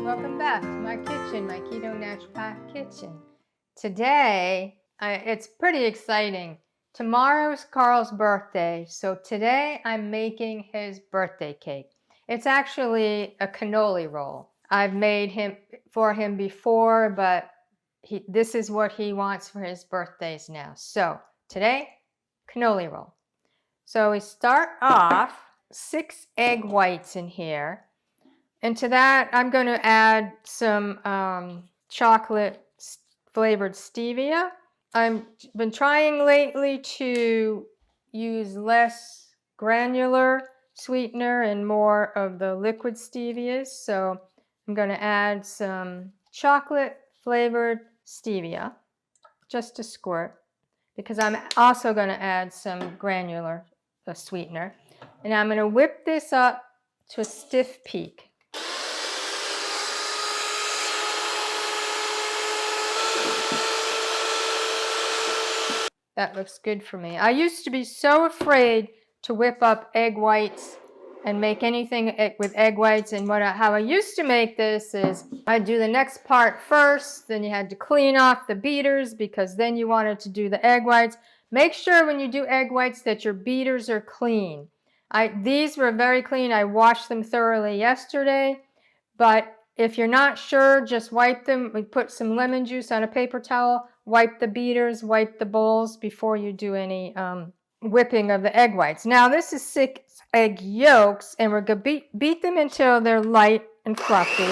Welcome back to my kitchen, my Keto Naturopath kitchen. Today, it's pretty exciting. Tomorrow's Carl's birthday, so today I'm making his birthday cake. It's actually a cannoli roll. I've made for him before, but this is what he wants for his birthdays now. So today, cannoli roll. So we start off 6 egg whites in here. And to that, I'm going to add some chocolate flavored stevia. I've been trying lately to use less granular sweetener and more of the liquid stevias. So I'm going to add some chocolate flavored stevia, just a squirt, because I'm also going to add some granular sweetener. And I'm going to whip this up to a stiff peak. That looks good for me. I used to be so afraid to whip up egg whites and make anything with egg whites. And how I used to make this is I'd do the next part first. Then you had to clean off the beaters because then you wanted to do the egg whites. Make sure when you do egg whites that your beaters are clean. These were very clean. I washed them thoroughly yesterday. But if you're not sure, just wipe them. We put some lemon juice on a paper towel, wipe the beaters, wipe the bowls before you do any whipping of the egg whites. Now this is 6 egg yolks, and we're going to beat them until they're light and fluffy.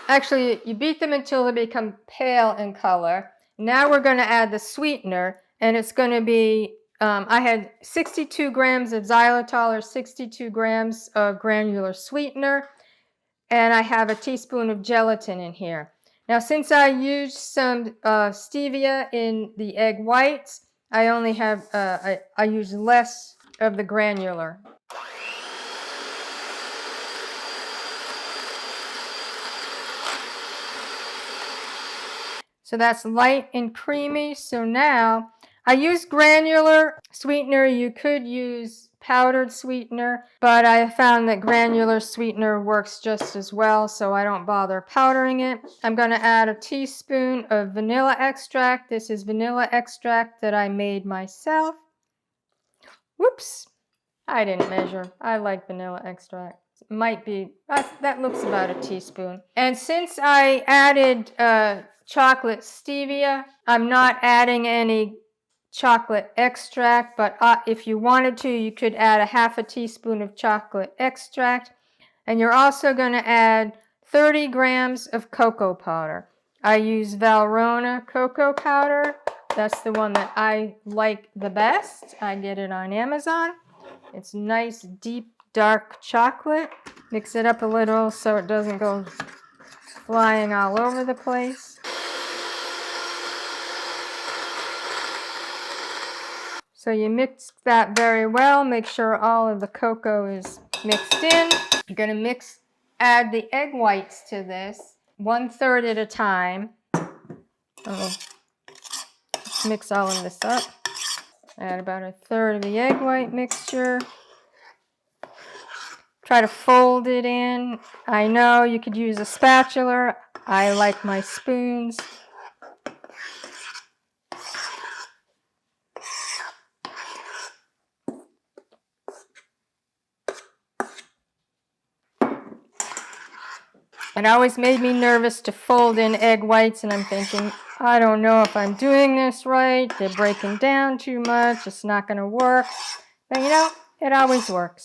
Actually, you beat them until they become pale in color. Now we're going to add the sweetener, and it's going to be I had 62 grams of xylitol or 62 grams of granular sweetener, and I have a teaspoon of gelatin in here. Now, since I used some stevia in the egg whites, I only have, I use less of the granular. So that's light and creamy. So now I use granular sweetener. You could use powdered sweetener, but I found that granular sweetener works just as well, so I don't bother powdering it. I'm going to add a teaspoon of vanilla extract. This is vanilla extract that I made myself. Whoops, I didn't measure. I like vanilla extract. It might be, that looks about a teaspoon. And since I added chocolate stevia, I'm not adding any chocolate extract, but if you wanted to, you could add a half a teaspoon of chocolate extract. And you're also going to add 30 grams of cocoa powder. I use Valrhona cocoa powder. That's the one that I like the best. I get it on Amazon. It's nice, deep, dark chocolate. Mix it up a little so it doesn't go flying all over the place. So you mix that very well. Make sure all of the cocoa is mixed in. You're going to add the egg whites to this 1/3 at a time. Mix all of this up. Add about 1/3 of the egg white mixture. Try to fold it in. I know you could use a spatula. I like my spoons. It always made me nervous to fold in egg whites, and I'm thinking, I don't know if I'm doing this right. They're breaking down too much. It's not going to work. But you know, it always works.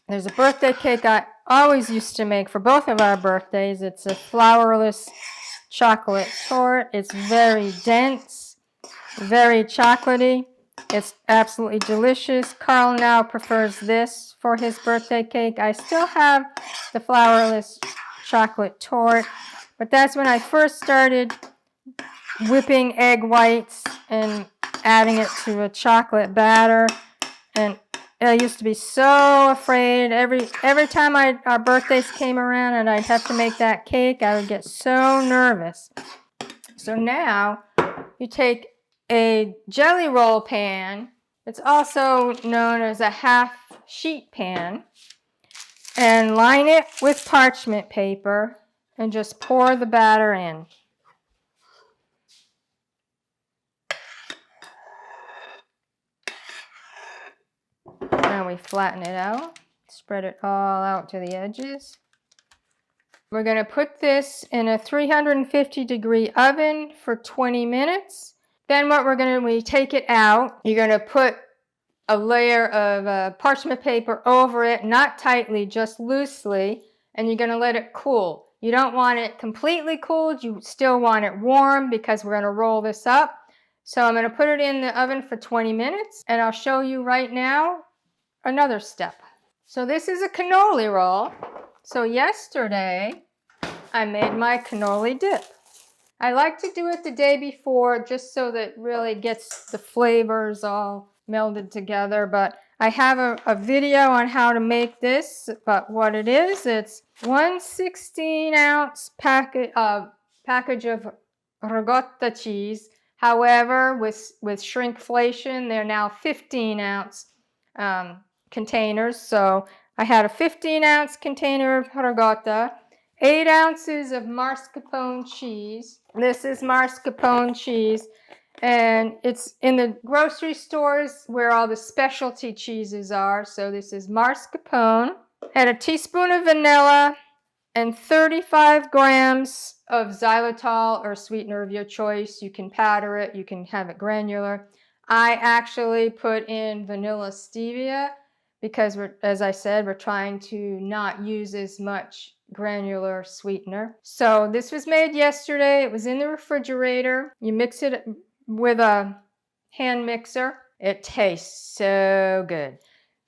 There's a birthday cake I always used to make for both of our birthdays. It's a flourless chocolate torte. It's very dense, very chocolatey. It's absolutely delicious. Carl now prefers this for his birthday cake. I still have the flourless chocolate torte, but that's when I first started whipping egg whites and adding it to a chocolate batter. And I used to be so afraid. Every time our birthdays came around and I'd have to make that cake, I would get so nervous. So now you take a jelly roll pan It's also known as a half sheet pan. And line it with parchment paper and just pour the batter in. Now we flatten it out, spread it all out to the edges. We're going to put this in a 350-degree oven for 20 minutes. Then what we're going to, when you take it out, you're going to put a layer of parchment paper over it, not tightly, just loosely, and you're going to let it cool. You don't want it completely cooled, you still want it warm because we're going to roll this up. So I'm going to put it in the oven for 20 minutes, and I'll show you right now another step. So this is a cannoli roll. So yesterday I made my cannoli dip. I like to do it the day before just so that it really gets the flavors all melded together, but I have a video on how to make this, but what it is, it's 1 16-ounce package of ricotta cheese. However, with shrinkflation, they're now 15-ounce containers. So I had a 15-ounce container of ricotta, 8 ounces of mascarpone cheese. This is mascarpone cheese, and it's in the grocery stores where all the specialty cheeses are. So this is mascarpone, and a teaspoon of vanilla, and 35 grams of xylitol or sweetener of your choice. You can powder it, you can have it granular. I actually put in vanilla stevia because as I said, we're trying to not use as much granular sweetener. So this was made yesterday. It was in the refrigerator. You mix it with a hand mixer. It tastes so good.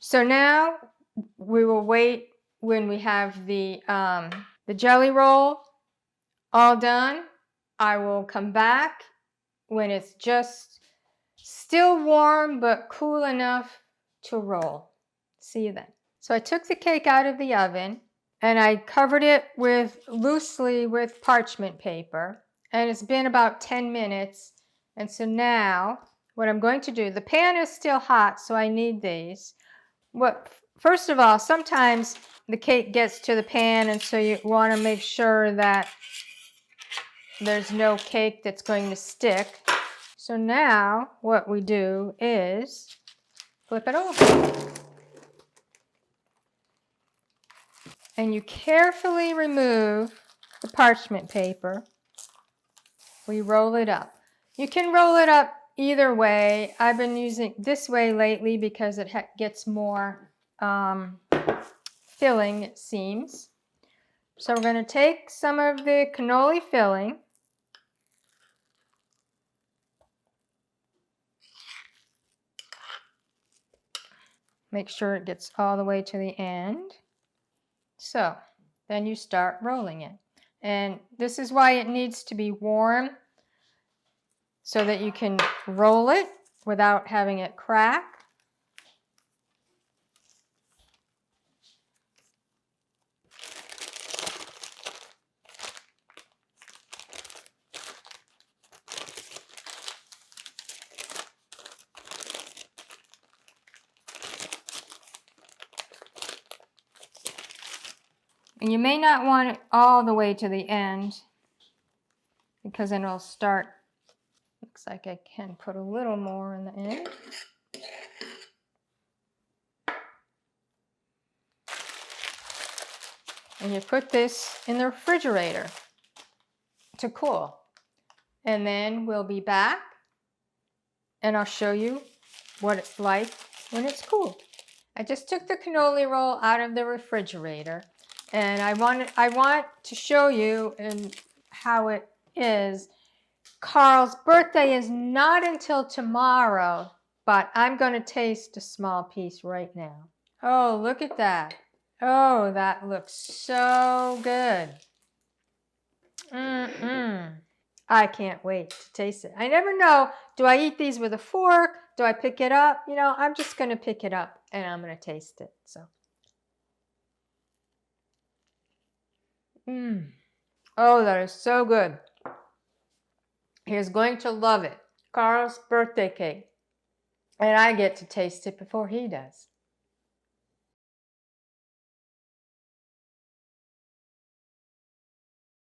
So now we will wait when we have the jelly roll all done. I will come back when it's just still warm but cool enough to roll. See you then. So I took the cake out of the oven and I covered it loosely with parchment paper, and it's been about 10 minutes. And so now what I'm going to do, the pan is still hot, so I need these. First of all, sometimes the cake gets to the pan, and so you want to make sure that there's no cake that's going to stick. So now what we do is flip it over. And you carefully remove the parchment paper. We roll it up. You can roll it up either way. I've been using this way lately because it gets more filling, it seems. So we're going to take some of the cannoli filling. Make sure it gets all the way to the end. So then you start rolling it. And this is why it needs to be warm, so that you can roll it without having it crack. And you may not want it all the way to the end because then it'll start, looks like I can put a little more in the end. And you put this in the refrigerator to cool. And then we'll be back and I'll show you what it's like when it's cool. I just took the cannoli roll out of the refrigerator, and I want to show you how it is. Carl's birthday is not until tomorrow, but I'm going to taste a small piece right now. Oh, look at that. Oh, that looks so good. I can't wait to taste it. I never know, do I eat these with a fork? Do I pick it up? You know, I'm just going to pick it up and I'm going to taste it. So, oh, that is so good. He's going to love it. Carl's birthday cake. And I get to taste it before he does.